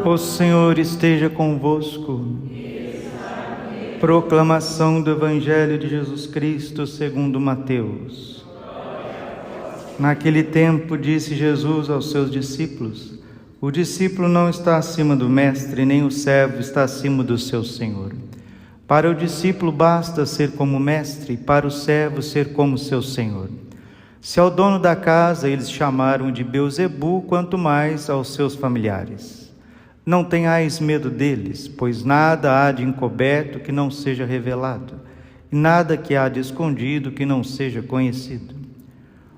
O Senhor esteja convosco. Proclamação do Evangelho de Jesus Cristo segundo Mateus. Naquele tempo disse Jesus aos seus discípulos: o discípulo não está acima do mestre, nem o servo está acima do seu senhor. Para o discípulo basta ser como o mestre, para o servo ser como seu senhor. Se ao dono da casa eles chamaram de Beelzebu, quanto mais aos seus familiares. Não tenhais medo deles, pois nada há de encoberto que não seja revelado, e nada que há de escondido que não seja conhecido.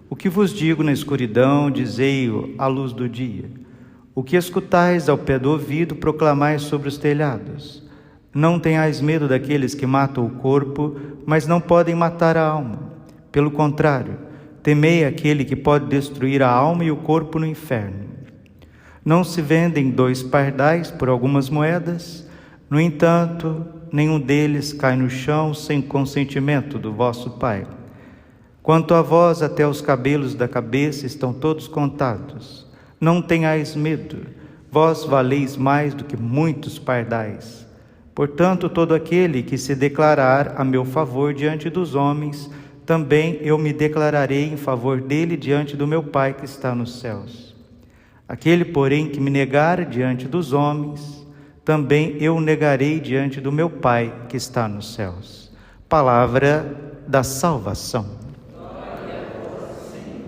O que vos digo na escuridão, dizei-o à luz do dia. O que escutais ao pé do ouvido, proclamais sobre os telhados. Não tenhais medo daqueles que matam o corpo, mas não podem matar a alma. Pelo contrário, temei aquele que pode destruir a alma e o corpo no inferno. Não se vendem 2 pardais por algumas moedas? No entanto, nenhum deles cai no chão sem consentimento do vosso Pai. Quanto a vós, até os cabelos da cabeça estão todos contados. Não tenhais medo, vós valeis mais do que muitos pardais. Portanto, todo aquele que se declarar a meu favor diante dos homens, também eu me declararei em favor dele diante do meu Pai que está nos céus. Aquele, porém, que me negar diante dos homens, também eu o negarei diante do meu Pai que está nos céus. Palavra da salvação.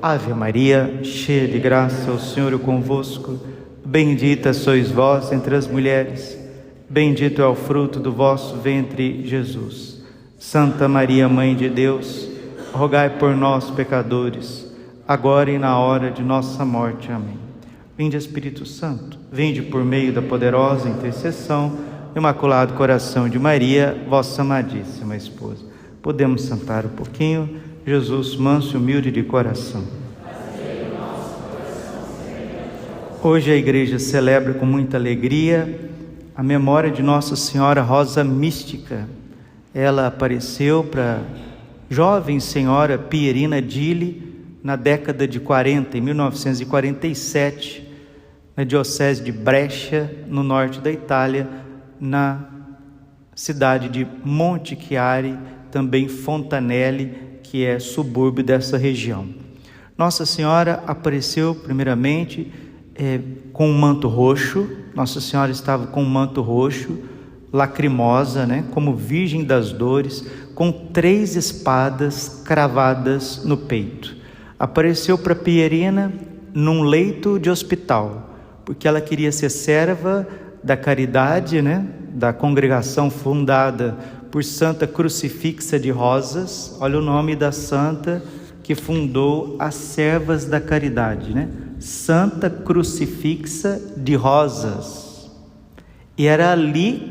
Ave Maria, cheia de graça, o Senhor é convosco. Bendita sois vós entre as mulheres. Bendito é o fruto do vosso ventre, Jesus. Santa Maria, Mãe de Deus, rogai por nós, pecadores, agora e na hora de nossa morte. Amém. Vinde, Espírito Santo, vinde por meio da poderosa intercessão do Imaculado Coração de Maria, vossa amadíssima esposa. Podemos sentar um pouquinho. Jesus, manso e humilde de coração. Hoje a igreja celebra com muita alegria a memória de Nossa Senhora Rosa Mística. Ela apareceu para a jovem senhora Pierina Dili na década de 40, em 1947, na diocese de Brescia, no norte da Itália, na cidade de Monte Chiari, também Fontanelle, que é subúrbio dessa região. Nossa Senhora apareceu primeiramente com um manto roxo. Nossa Senhora estava com um manto roxo, lacrimosa, como Virgem das Dores, com 3 espadas cravadas no peito. Apareceu para Pierina num leito de hospital, porque ela queria ser serva da caridade, da congregação fundada por Santa Crucifixa de Rosas. Olha o nome da santa que fundou as Servas da Caridade, Santa Crucifixa de Rosas. E era ali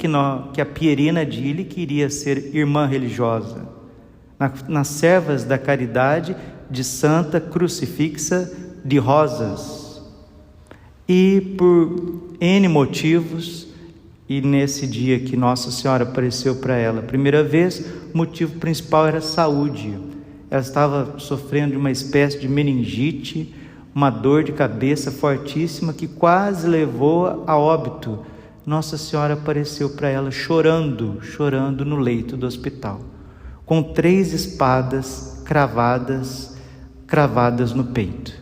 que a Pierina Dili queria ser irmã religiosa, nas Servas da Caridade de Santa Crucifixa de Rosas. E por N motivos, e nesse dia que Nossa Senhora apareceu para ela a primeira vez, o motivo principal era saúde. Ela estava sofrendo de uma espécie de meningite, uma dor de cabeça fortíssima que quase levou a óbito. Nossa Senhora apareceu para ela chorando no leito do hospital, com 3 espadas cravadas no peito.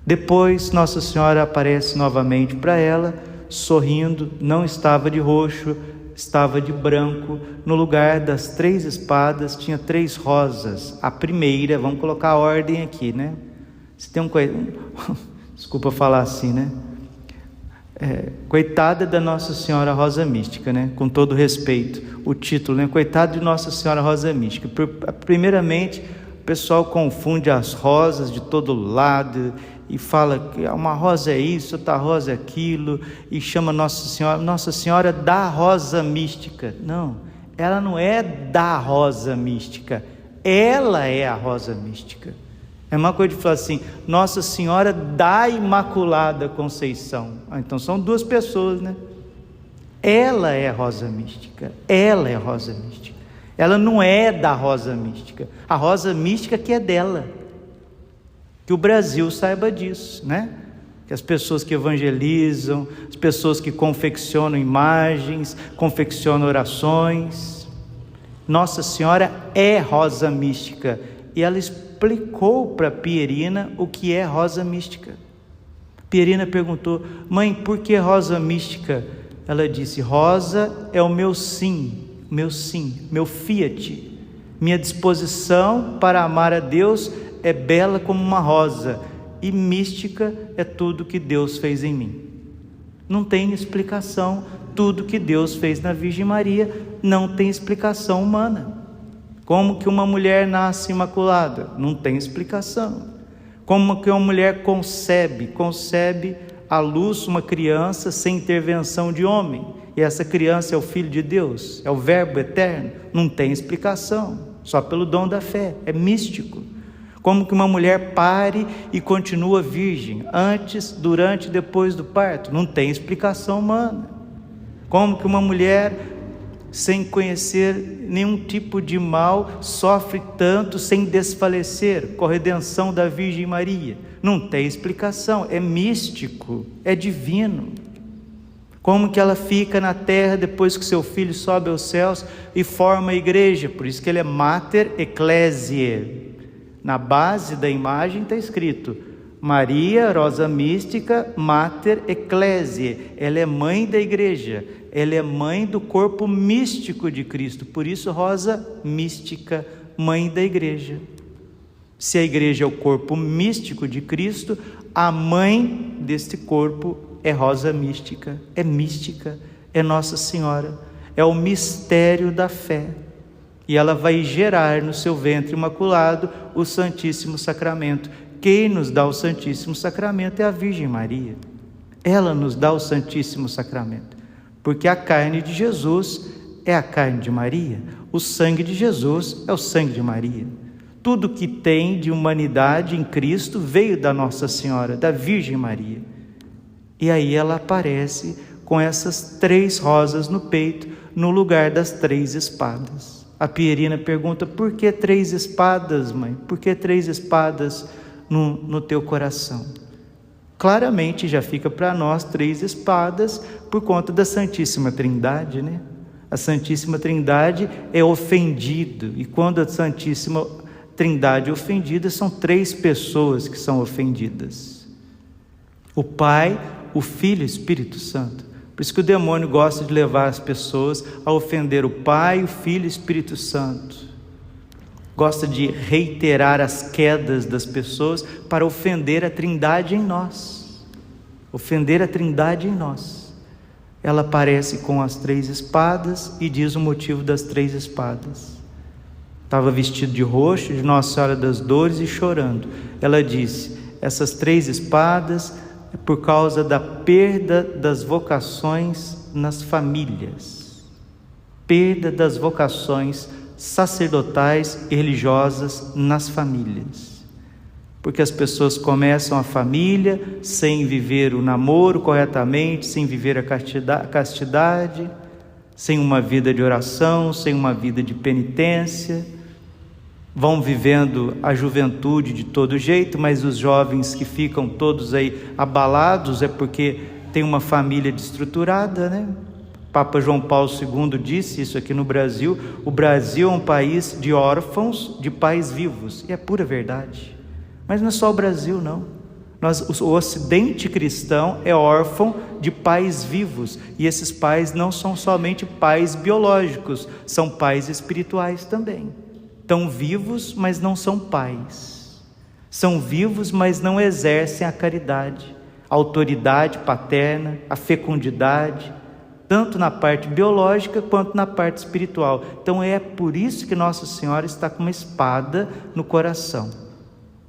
Depois Nossa Senhora aparece novamente para ela, sorrindo. Não estava de roxo, estava de branco. No lugar das 3 espadas tinha 3 rosas. A primeira, vamos colocar a ordem aqui, Se tem desculpa falar assim, coitada da Nossa Senhora Rosa Mística, com todo respeito, o título, coitada de Nossa Senhora Rosa Mística. Primeiramente, o pessoal confunde as rosas de todo lado e fala que uma rosa é isso, outra rosa é aquilo, e chama Nossa Senhora da Rosa Mística. Não, ela não é da Rosa Mística, ela é a Rosa Mística. É uma coisa de falar assim, Nossa Senhora da Imaculada Conceição. Então são 2 pessoas, Ela é a Rosa Mística, ela é a Rosa Mística. Ela não é da Rosa Mística, a Rosa Mística que é dela. Que o Brasil saiba disso, que as pessoas que evangelizam, as pessoas que confeccionam imagens, confeccionam orações. Nossa Senhora é rosa mística, e ela explicou para Pierina o que é rosa mística. Pierina perguntou: mãe, por que rosa mística? Ela disse: rosa é o meu sim, meu fiat, minha disposição para amar a Deus é bela como uma rosa, e mística é tudo que Deus fez em mim. Não tem explicação. Tudo que Deus fez na Virgem Maria não tem explicação humana. Como que uma mulher nasce imaculada? Não tem explicação. Como que uma mulher concebe à luz uma criança sem intervenção de homem, e essa criança é o Filho de Deus, é o Verbo eterno? Não tem explicação, só pelo dom da fé, é místico. Como que uma mulher pare e continua virgem, antes, durante e depois do parto? Não tem explicação humana. Como que uma mulher, sem conhecer nenhum tipo de mal, sofre tanto sem desfalecer, com a redenção da Virgem Maria? Não tem explicação, é místico, é divino. Como que ela fica na terra depois que seu filho sobe aos céus e forma a igreja? Por isso que ele é Mater Ecclesiae. Na base da imagem está escrito: Maria, rosa mística, Mater Ecclesiae. Ela é mãe da igreja, ela é mãe do corpo místico de Cristo. Por isso, rosa mística, mãe da igreja. Se a igreja é o corpo místico de Cristo, a mãe deste corpo é rosa mística, é Nossa Senhora, é o mistério da fé. E ela vai gerar no seu ventre imaculado o Santíssimo Sacramento. Quem nos dá o Santíssimo Sacramento é a Virgem Maria. Ela nos dá o Santíssimo Sacramento, porque a carne de Jesus é a carne de Maria, o sangue de Jesus é o sangue de Maria. Tudo que tem de humanidade em Cristo veio da Nossa Senhora, da Virgem Maria. E aí ela aparece com essas 3 rosas no peito, no lugar das 3 espadas. A Pierina pergunta: por que 3 espadas, mãe? Por que 3 espadas no teu coração? Claramente já fica para nós 3 espadas por conta da Santíssima Trindade, né? A Santíssima Trindade é ofendido, e quando a Santíssima Trindade é ofendida, são 3 pessoas que são ofendidas: o Pai, o Filho e o Espírito Santo. Por isso que o demônio gosta de levar as pessoas a ofender o Pai, o Filho e o Espírito Santo. Gosta de reiterar as quedas das pessoas para ofender a Trindade em nós. Ofender a Trindade em nós. Ela aparece com as 3 espadas e diz o motivo das 3 espadas. Estava vestido de roxo, de Nossa Senhora das Dores, e chorando. Ela disse: essas 3 espadas é por causa da perda das vocações nas famílias. Perda das vocações sacerdotais e religiosas nas famílias. Porque as pessoas começam a família sem viver o namoro corretamente, sem viver a castidade, sem uma vida de oração, sem uma vida de penitência. Vão vivendo a juventude de todo jeito, mas os jovens que ficam todos aí abalados é porque tem uma família desestruturada, né? Papa João Paulo II disse isso aqui no Brasil: o Brasil é um país de órfãos de pais vivos, e é pura verdade. Mas não é só o Brasil, não. O Ocidente cristão é órfão de pais vivos, e esses pais não são somente pais biológicos, são pais espirituais também. Estão vivos, mas não são pais. São vivos, mas não exercem a caridade, a autoridade paterna, a fecundidade, tanto na parte biológica quanto na parte espiritual. Então é por isso que Nossa Senhora está com uma espada no coração,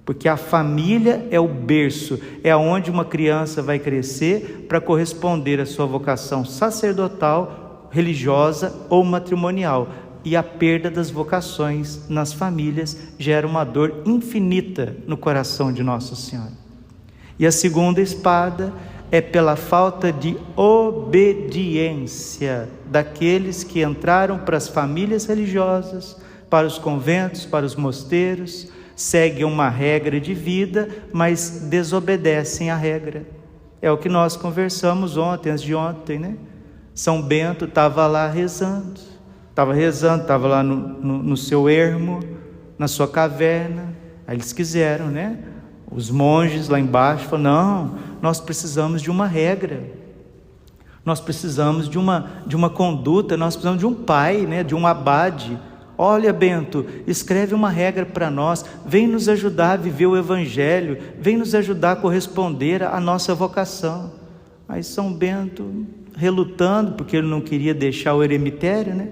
porque a família é o berço, é onde uma criança vai crescer para corresponder à sua vocação sacerdotal, religiosa ou matrimonial. E a perda das vocações nas famílias gera uma dor infinita no coração de Nossa Senhora. E a segunda espada é pela falta de obediência daqueles que entraram para as famílias religiosas, para os conventos, para os mosteiros, seguem uma regra de vida, mas desobedecem a regra. É o que nós conversamos ontem, antes de ontem, né? São Bento estava lá rezando, estava lá no seu ermo, na sua caverna. Aí eles quiseram, né? Os monges lá embaixo falaram: não, nós precisamos de uma regra, nós precisamos de uma conduta, nós precisamos de um pai, né? De um abade. Olha, Bento, escreve uma regra para nós, vem nos ajudar a viver o Evangelho, vem nos ajudar a corresponder à nossa vocação. Aí São Bento, relutando, porque ele não queria deixar o eremitério, né?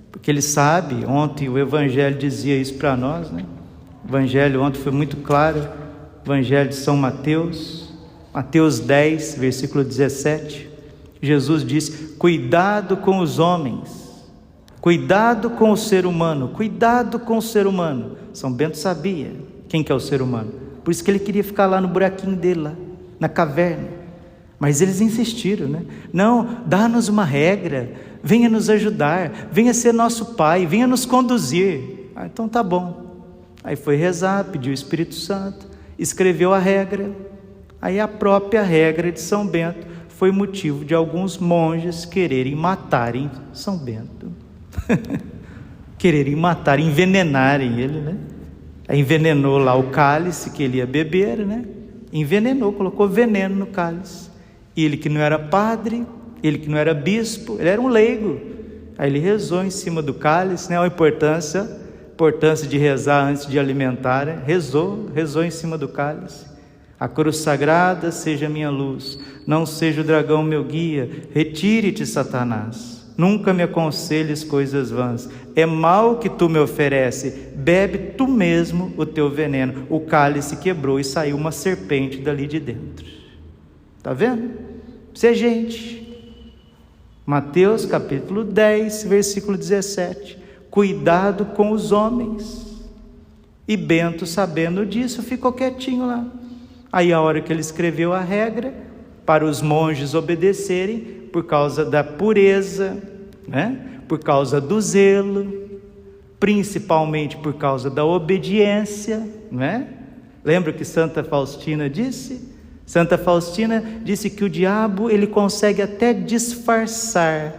Porque ele sabe, ontem o Evangelho dizia isso para nós, né? O Evangelho ontem foi muito claro, Evangelho de São Mateus, Mateus 10, versículo 17, Jesus disse: cuidado com os homens, cuidado com o ser humano, cuidado com o ser humano. São Bento sabia quem que é o ser humano, por isso que ele queria ficar lá no buraquinho dele, lá na caverna. Mas eles insistiram, né? Não, dá-nos uma regra, venha nos ajudar, venha ser nosso pai, venha nos conduzir. Então tá bom. Aí foi rezar, pediu o Espírito Santo, escreveu a regra. Aí a própria regra de São Bento foi motivo de alguns monges quererem matarem São Bento. Quererem matar, envenenarem ele, né? Aí envenenou lá o cálice que ele ia beber, né? Envenenou, colocou veneno no cálice. E ele que não era padre, ele que não era bispo, ele era um leigo. Aí ele rezou em cima do cálice, né? A importância de rezar antes de alimentar, né? Rezou em cima do cálice. A cruz sagrada seja minha luz, não seja o dragão meu guia, retire-te, Satanás. Nunca me aconselhes coisas vãs, é mal que tu me oferece, bebe tu mesmo o teu veneno. O cálice quebrou e saiu uma serpente dali de dentro. Está vendo? Isso é gente. Mateus capítulo 10, versículo 17. Cuidado com os homens. E Bento, sabendo disso, ficou quietinho lá. Aí a hora que ele escreveu a regra, para os monges obedecerem, por causa da pureza, né? Por causa do zelo, principalmente por causa da obediência, né? Lembra o que Santa Faustina disse? Santa Faustina disse que o diabo ele consegue até disfarçar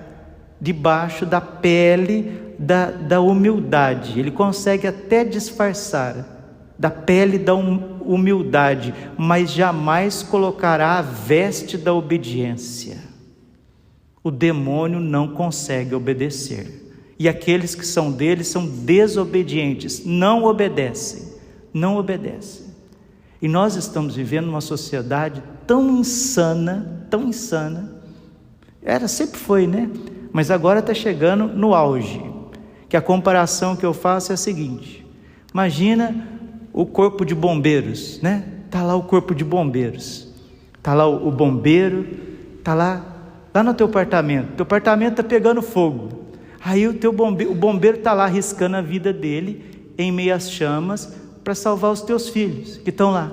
debaixo da pele da humildade, ele consegue até disfarçar da pele da humildade, mas jamais colocará a veste da obediência. O demônio não consegue obedecer, e aqueles que são dele são desobedientes, não obedecem. E nós estamos vivendo uma sociedade tão insana, sempre foi, né? Mas agora está chegando no auge, que a comparação que eu faço é a seguinte: imagina o corpo de bombeiros, né? Está lá o corpo de bombeiros, está lá o bombeiro, está lá no teu apartamento está pegando fogo, aí o bombeiro está lá arriscando a vida dele em meio às chamas para salvar os teus filhos que estão lá,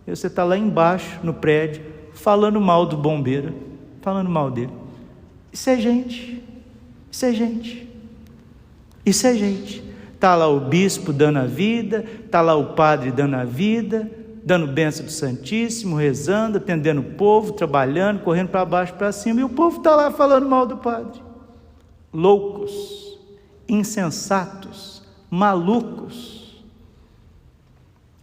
e você está lá embaixo no prédio falando mal do bombeiro, falando mal dele. Isso é gente. Está lá o bispo dando a vida, está lá o padre dando a vida, dando bênção do Santíssimo, rezando, atendendo o povo, trabalhando, correndo para baixo, para cima, e o povo está lá falando mal do padre. Loucos, insensatos, malucos.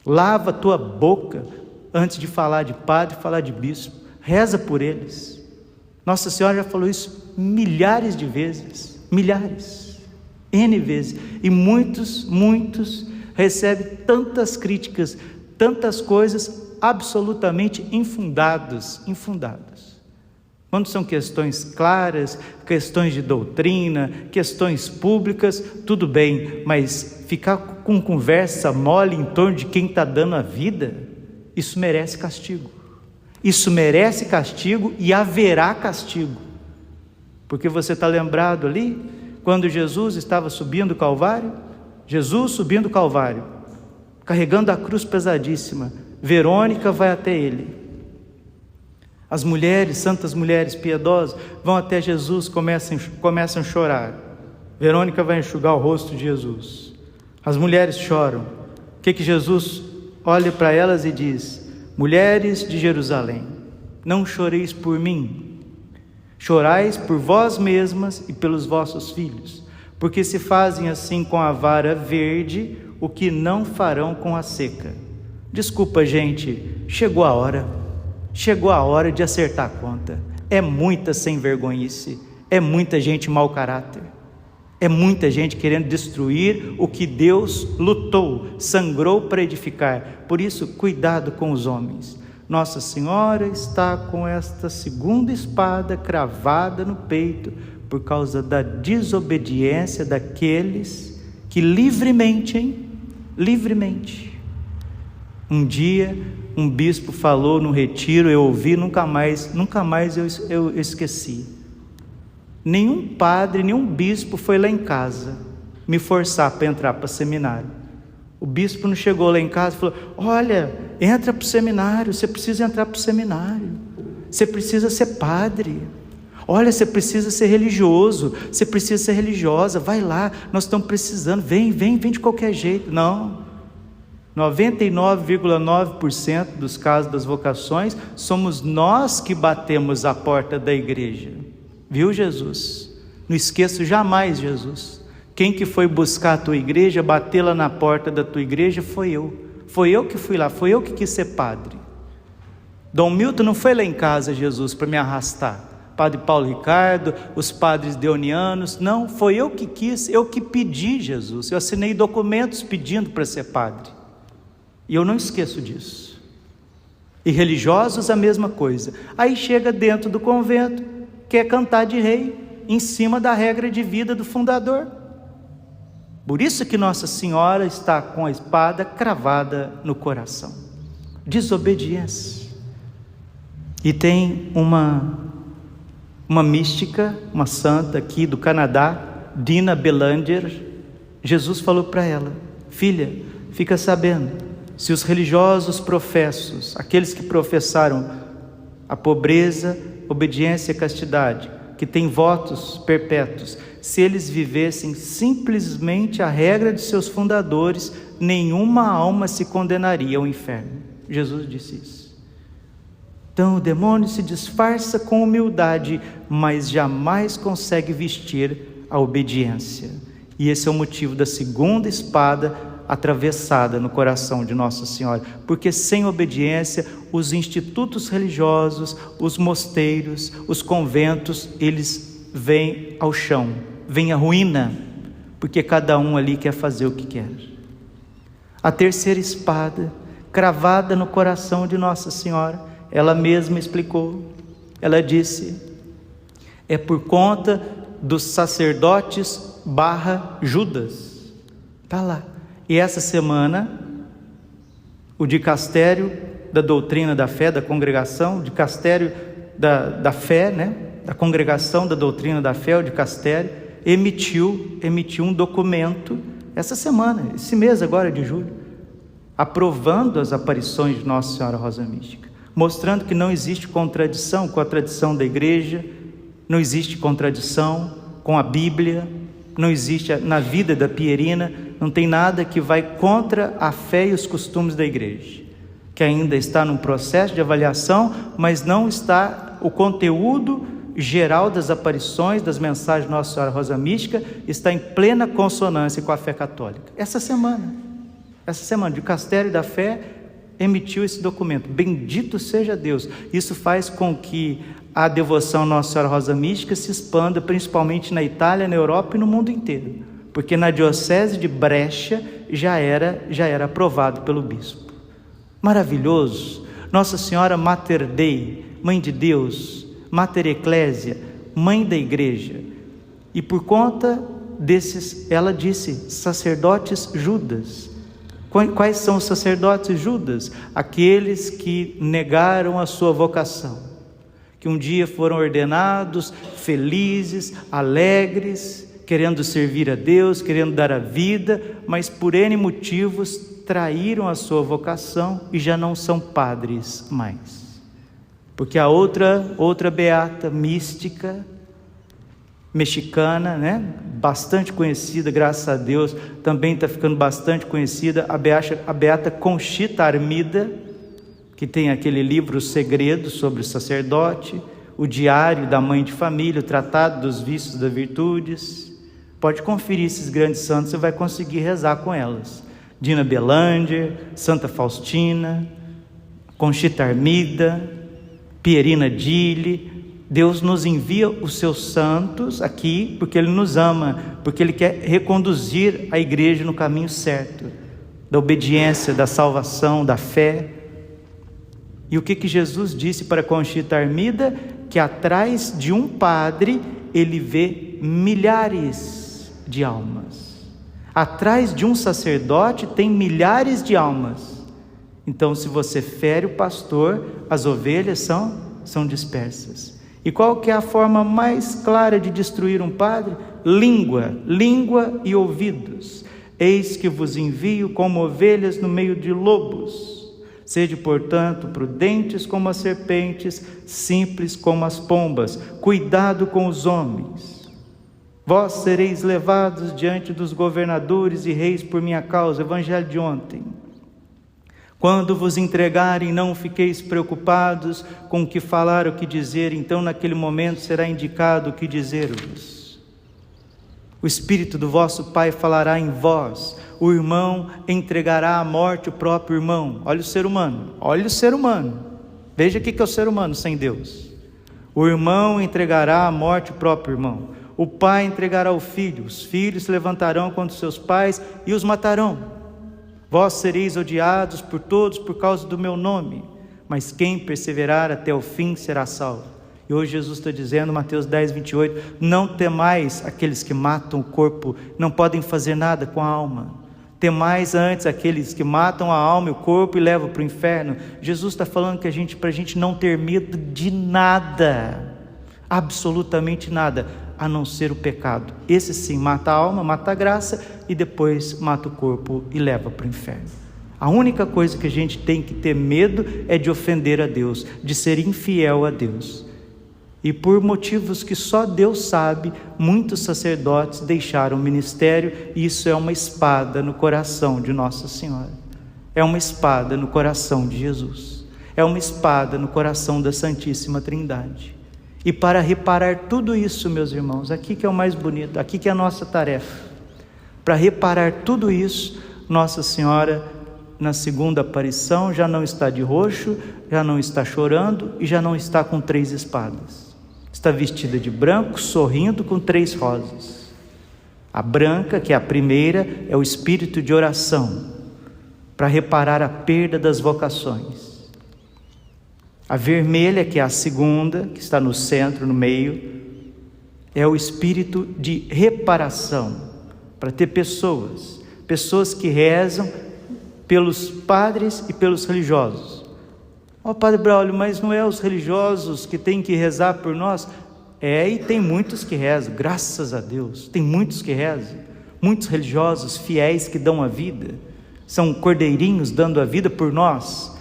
Lava a tua boca antes de falar de padre, falar de bispo. Reza por eles. Nossa Senhora já falou isso milhares de vezes, N vezes, e muitos recebem tantas críticas, tantas coisas absolutamente infundadas. Quando são questões claras, questões de doutrina, questões públicas, tudo bem, mas ficar com conversa mole em torno de quem está dando a vida, isso merece castigo. E haverá castigo, porque você está lembrado ali, quando Jesus estava subindo o Calvário, carregando a cruz pesadíssima, Verônica vai até ele, as mulheres, santas mulheres piedosas, vão até Jesus, começam a chorar, Verônica vai enxugar o rosto de Jesus, as mulheres choram, o que Jesus olha para elas e diz: mulheres de Jerusalém, não choreis por mim, chorais por vós mesmas e pelos vossos filhos, porque se fazem assim com a vara verde, o que não farão com a seca. Desculpa, gente, chegou a hora de acertar a conta. É muita sem vergonhice, é muita gente mau caráter, é muita gente querendo destruir o que Deus lutou, sangrou para edificar. Por isso, cuidado com os homens. Nossa Senhora está com esta segunda espada cravada no peito por causa da desobediência daqueles que livremente, um dia um bispo falou no retiro, eu ouvi, nunca mais eu esqueci. Nenhum padre, nenhum bispo foi lá em casa me forçar para entrar para o seminário. O bispo não chegou lá em casa e falou: olha, entra para o seminário, você precisa entrar para o seminário, você precisa ser padre, olha, você precisa ser religioso, você precisa ser religiosa, vai lá, nós estamos precisando, vem de qualquer jeito. Não, 99,9% dos casos das vocações, somos nós que batemos a porta da igreja. Viu, Jesus? Não esqueço jamais, Jesus. Quem que foi buscar a tua igreja, bater lá na porta da tua igreja, foi eu. Foi eu que fui lá, foi eu que quis ser padre. Dom Milton não foi lá em casa, Jesus, para me arrastar. Padre Paulo Ricardo, os padres deonianos, não, foi eu que quis, eu que pedi, Jesus. Eu assinei documentos pedindo para ser padre. E eu não esqueço disso. E religiosos a mesma coisa. Aí chega dentro do convento, quer cantar de rei, em cima da regra de vida do fundador. Por isso que Nossa Senhora está com a espada cravada no coração. Desobediência. E tem uma mística, uma santa aqui do Canadá, Dina Belanger. Jesus falou para ela: filha, fica sabendo, se os religiosos professos, aqueles que professaram a pobreza, obediência e castidade, que têm votos perpétuos, se eles vivessem simplesmente a regra de seus fundadores, nenhuma alma se condenaria ao inferno. Jesus disse isso. Então o demônio se disfarça com humildade, mas jamais consegue vestir a obediência. E esse é o motivo da segunda espada atravessada no coração de Nossa Senhora, porque sem obediência os institutos religiosos, os mosteiros, os conventos, eles vêm ao chão, vem a ruína, porque cada um ali quer fazer o que quer. A terceira espada cravada no coração de Nossa Senhora, ela mesma explicou, ela disse: é por conta dos sacerdotes / Judas. Está lá. E essa semana, o dicastério da doutrina da fé, da congregação, o dicastério da fé, né? Da congregação da doutrina da fé, o dicastério, emitiu um documento, essa semana, esse mês agora de julho, aprovando as aparições de Nossa Senhora Rosa Mística, mostrando que não existe contradição com a tradição da igreja, não existe contradição com a Bíblia, não existe na vida da Pierina, não tem nada que vai contra a fé e os costumes da igreja, que ainda está num processo de avaliação, mas não está, o conteúdo geral das aparições, das mensagens de Nossa Senhora Rosa Mística, está em plena consonância com a fé católica. Essa semana, o dicastério da fé emitiu esse documento. Bendito seja Deus. Isso faz com que a devoção à Nossa Senhora Rosa Mística se expanda, principalmente na Itália, na Europa e no mundo inteiro, porque na diocese de Brescia já era aprovado pelo bispo. Maravilhoso. Nossa Senhora Mater Dei, Mãe de Deus, Mater Ecclesia, Mãe da Igreja. E por conta desses, ela disse, sacerdotes Judas. Quais são os sacerdotes Judas? Aqueles que negaram a sua vocação, que um dia foram ordenados, felizes, alegres, querendo servir a Deus, querendo dar a vida, mas por N motivos traíram a sua vocação e já não são padres mais. Porque a outra beata mística, mexicana, né? Bastante conhecida, graças a Deus, também está ficando bastante conhecida, a beata Conchita Armida, que tem aquele livro Segredo sobre o sacerdote, o diário da mãe de família, o tratado dos vícios das virtudes. Pode conferir esses grandes santos, você vai conseguir rezar com elas. Dina Belanger, Santa Faustina, Conchita Armida, Pierina Dille. Deus nos envia os seus santos aqui porque Ele nos ama, porque Ele quer reconduzir a igreja no caminho certo, da obediência, da salvação, da fé. E o que Jesus disse para Conchita Armida? Que atrás de um padre ele vê milhares de almas. Atrás de um sacerdote tem milhares de almas. Então, se você fere o pastor, as ovelhas são dispersas. E qual que é a forma mais clara de destruir um padre? Língua e ouvidos. Eis que vos envio como ovelhas no meio de lobos. Sede, portanto, prudentes como as serpentes, simples como as pombas. Cuidado com os homens. Vós sereis levados diante dos governadores e reis por minha causa. Evangelho de ontem. Quando vos entregarem, não fiqueis preocupados com o que falar, o que dizer. Então, naquele momento, será indicado o que dizer-vos. O Espírito do vosso Pai falará em vós. O irmão entregará à morte o próprio irmão. Olha o ser humano, Veja o que é o ser humano sem Deus. O irmão entregará à morte o próprio irmão. O pai entregará o filho. Os filhos se levantarão contra os seus pais e os matarão. Vós sereis odiados por todos por causa do meu nome, mas quem perseverar até o fim será salvo. E hoje Jesus está dizendo, Mateus 10, 28, não temais aqueles que matam o corpo, não podem fazer nada com a alma. Temais antes aqueles que matam a alma e o corpo e levam para o inferno. Jesus está falando que para a gente não ter medo de nada, absolutamente nada, a não ser o pecado. Esse sim mata a alma, mata a graça e depois mata o corpo e leva para o inferno. A única coisa que a gente tem que ter medo é de ofender a Deus, de ser infiel a Deus. E por motivos que só Deus sabe, muitos sacerdotes deixaram o ministério, e isso é uma espada no coração de Nossa Senhora. É uma espada no coração de Jesus. É uma espada no coração da Santíssima Trindade. E para reparar tudo isso, meus irmãos, aqui que é o mais bonito, aqui que é a nossa tarefa. Para reparar tudo isso, Nossa Senhora, na segunda aparição, já não está de roxo, já não está chorando e já não está com 3 espadas. Está vestida de branco, sorrindo com 3 rosas. A branca, que é a primeira, é o espírito de oração, para reparar a perda das vocações. A vermelha, que é a segunda, que está no centro, no meio, é o espírito de reparação, para ter pessoas que rezam pelos padres e pelos religiosos. Padre Braulio, mas não é os religiosos que têm que rezar por nós? E tem muitos que rezam, graças a Deus, tem muitos que rezam, muitos religiosos fiéis que dão a vida, são cordeirinhos dando a vida por nós,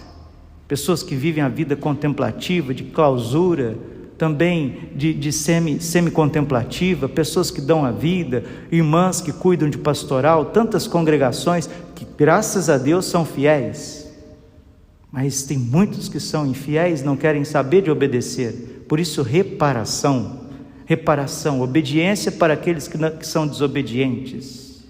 pessoas que vivem a vida contemplativa, de clausura, também de semi-contemplativa, pessoas que dão a vida, irmãs que cuidam de pastoral, tantas congregações que, graças a Deus, são fiéis. Mas tem muitos que são infiéis, não querem saber de obedecer. Por isso, reparação, obediência para aqueles que são desobedientes,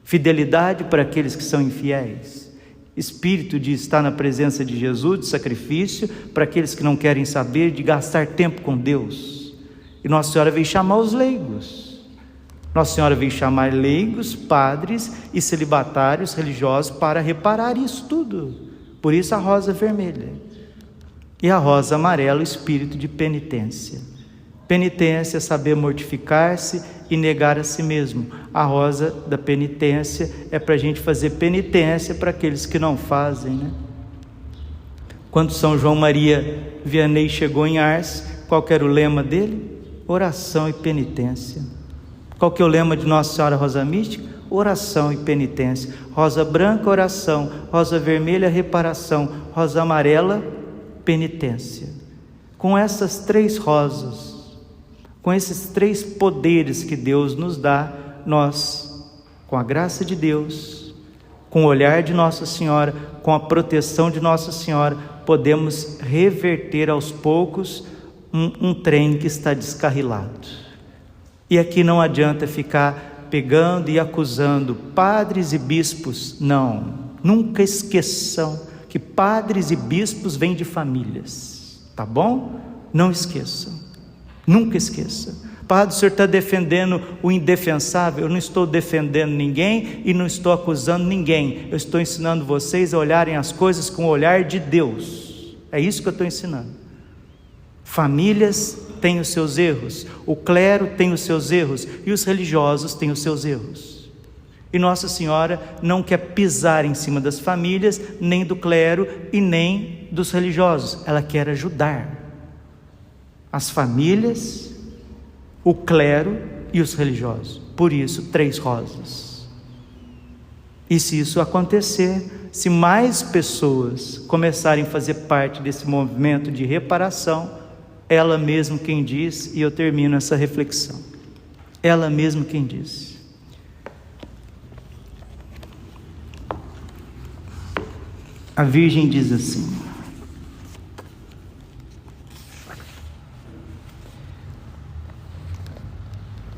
fidelidade para aqueles que são infiéis, espírito de estar na presença de Jesus, de sacrifício, para aqueles que não querem saber, de gastar tempo com Deus. E Nossa Senhora veio chamar os leigos. Nossa Senhora veio chamar leigos, padres e celibatários religiosos para reparar isso tudo. Por isso a rosa vermelha. E a rosa amarela, o espírito de penitência. Penitência é saber mortificar-se e negar a si mesmo. A rosa da penitência é para a gente fazer penitência para aqueles que não fazem, né? Quando São João Maria Vianney chegou em Ars, qual que era o lema dele? Oração e penitência. Qual que é o lema de Nossa Senhora Rosa Mística? Oração e penitência. Rosa branca, oração. Rosa vermelha, reparação. Rosa amarela, penitência. Com essas 3 rosas, com esses 3 poderes que Deus nos dá, nós, com a graça de Deus, Com o olhar de Nossa Senhora, com a proteção de Nossa Senhora, podemos reverter aos poucos um trem que está descarrilado. E aqui não adianta ficar pegando e acusando padres e bispos. Não, nunca esqueçam que padres e bispos vêm de famílias, tá bom? Não esqueçam, nunca esqueçam. Padre, o senhor está defendendo o indefensável? Eu não estou defendendo ninguém e não estou acusando ninguém. Eu estou ensinando vocês a olharem as coisas com o olhar de Deus. É isso que eu estou ensinando. Famílias têm os seus erros, o clero tem os seus erros e os religiosos têm os seus erros. E Nossa Senhora não quer pisar em cima das famílias, nem do clero e nem dos religiosos. Ela quer ajudar as famílias, o clero e os religiosos. Por isso, 3 rosas. E se isso acontecer, se mais pessoas começarem a fazer parte desse movimento de reparação, ela mesma quem diz, e eu termino essa reflexão, ela mesma quem diz: a Virgem diz assim: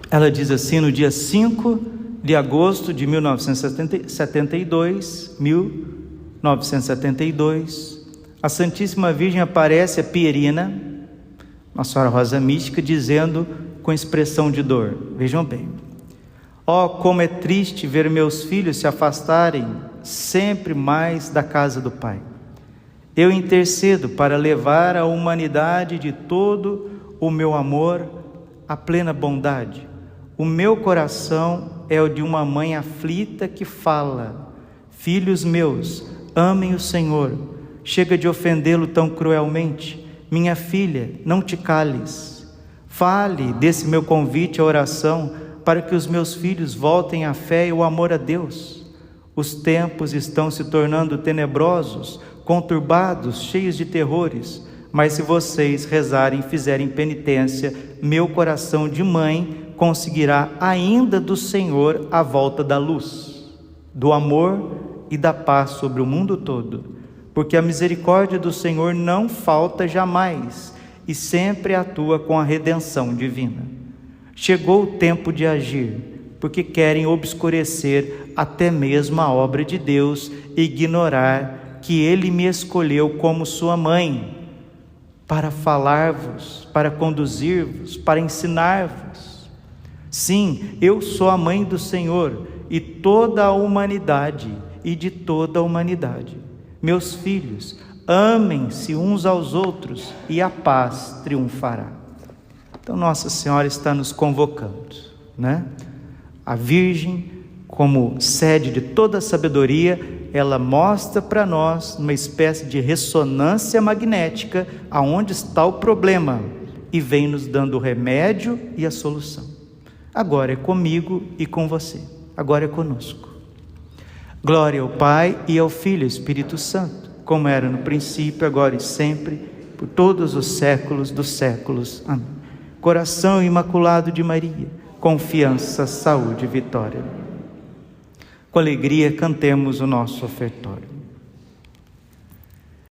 ela diz assim, no dia 5 de agosto de 1972, a Santíssima Virgem aparece a Pierina, Nossa Senhora Rosa Mística, dizendo com expressão de dor, vejam bem: ó, como é triste ver meus filhos se afastarem sempre mais da casa do Pai. Eu intercedo para levar à humanidade de todo o meu amor a plena bondade. O meu coração é o de uma mãe aflita que fala: filhos meus, amem o Senhor. Chega de ofendê-lo tão cruelmente. Minha filha, não te cales. Fale desse meu convite à oração, para que os meus filhos voltem à fé e o amor a Deus. Os tempos estão se tornando tenebrosos, conturbados, cheios de terrores. Mas se vocês rezarem e fizerem penitência, meu coração de mãe conseguirá ainda do Senhor a volta da luz, do amor e da paz sobre o mundo todo, porque a misericórdia do Senhor não falta jamais e sempre atua com a redenção divina. Chegou o tempo de agir, porque querem obscurecer até mesmo a obra de Deus e ignorar que Ele me escolheu como sua mãe, para falar-vos, para conduzir-vos, para ensinar-vos. Sim, eu sou a mãe do Senhor e toda a humanidade e de toda a humanidade. Meus filhos, amem-se uns aos outros e a paz triunfará. Então Nossa Senhora está nos convocando, né? A Virgem, como sede de toda a sabedoria, ela mostra para nós uma espécie de ressonância magnética aonde está o problema e vem nos dando o remédio e a solução. Agora é comigo e com você, agora é conosco. Glória ao Pai e ao Filho e ao Espírito Santo, como era no princípio, agora e sempre, por todos os séculos dos séculos. Amém. Coração imaculado de Maria, confiança, saúde e vitória. Com alegria cantemos o nosso ofertório.